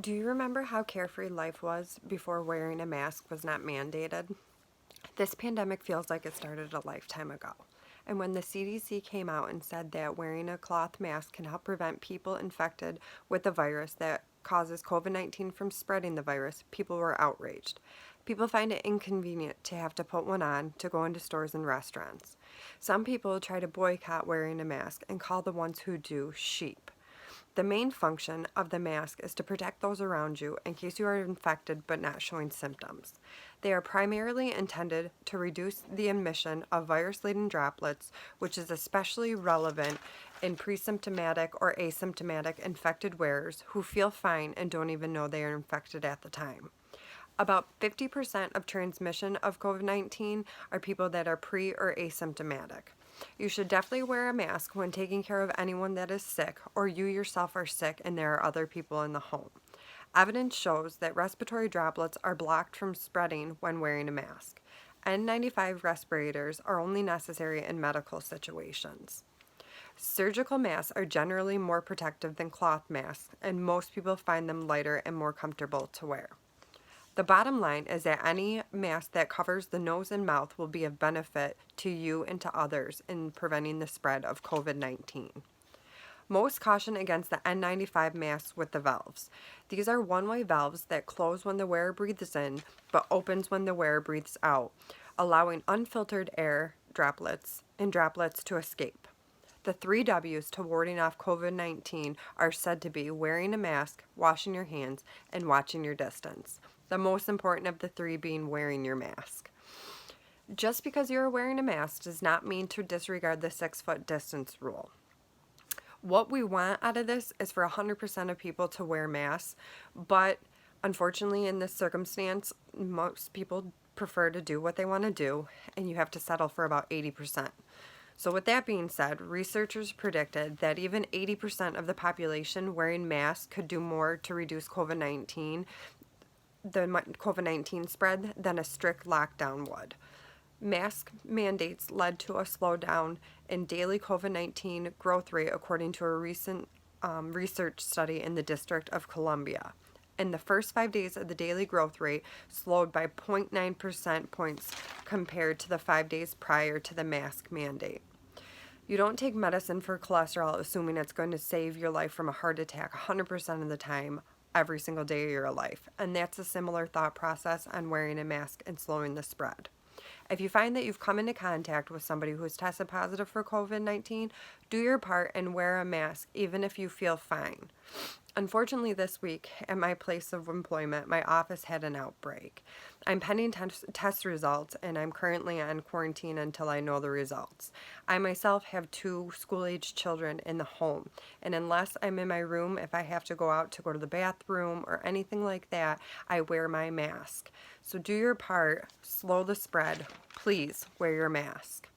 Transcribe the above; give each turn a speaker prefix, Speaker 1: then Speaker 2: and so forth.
Speaker 1: Do you remember how carefree life was before wearing a mask was not mandated? This pandemic feels like it started a lifetime ago. And when the CDC came out and said that wearing a cloth mask can help prevent people infected with the virus that causes COVID 19 from spreading the virus, people were outraged. People find it inconvenient to have to put one on to go into stores and restaurants. Some people try to boycott wearing a mask and call the ones who do sheep. The main function of the mask is to protect those around you in case you are infected but not showing symptoms. They are primarily intended to reduce the emission of virus-laden droplets, which is especially relevant in pre-symptomatic or asymptomatic infected wearers who feel fine and don't even know they are infected at the time. About 50% of transmission of COVID 19 are people that are pre or asymptomatic. You should definitely wear a mask when taking care of anyone that is sick or you yourself are sick and there are other people in the home. Evidence shows that respiratory droplets are blocked from spreading when wearing a mask. N95 respirators are only necessary in medical situations. Surgical masks are generally more protective than cloth masks, and most people find them lighter and more comfortable to wear. The bottom line is that any mask that covers the nose and mouth will be of benefit to you and to others in preventing the spread of COVID 19. Most caution against the N95 masks with the valves. These are one-way valves that close when the wearer breathes in but opens when the wearer breathes out, allowing unfiltered air droplets to escape. The three W's to warding off COVID 19 are said to be wearing a mask, washing your hands, and watching your distance. The most important of the three being wearing your mask. Just because you're wearing a mask does not mean to disregard the 6 foot distance rule. What we want out of this is for 100% of people to wear masks, but unfortunately, in this circumstance, most people prefer to do what they want to do, and you have to settle for about 80%. So, with that being said, researchers predicted that even 80% of the population wearing masks could do more to reduce the COVID 19 spread than a strict lockdown would. Mask mandates led to a slowdown in daily COVID 19 growth rate, according to a recent research study in the District of Columbia. In the first 5 days of the daily growth rate slowed by 0.9% points compared to the 5 days prior to the mask mandate. You don't take medicine for cholesterol assuming it's going to save your life from a heart attack 100% of the time, every single day of your life. And that's a similar thought process on wearing a mask and slowing the spread. If you find that you've come into contact with somebody who has tested positive for COVID 19, do your part and wear a mask even if you feel fine. Unfortunately, this week at my place of employment, my office had an outbreak. I'm pending test results and I'm currently on quarantine until I know the results. I myself have 2 school-aged children in the home, and unless I'm in my room, if I have to go out to go to the bathroom or anything like that, I wear my mask. So do your part, slow the spread. Please wear your mask.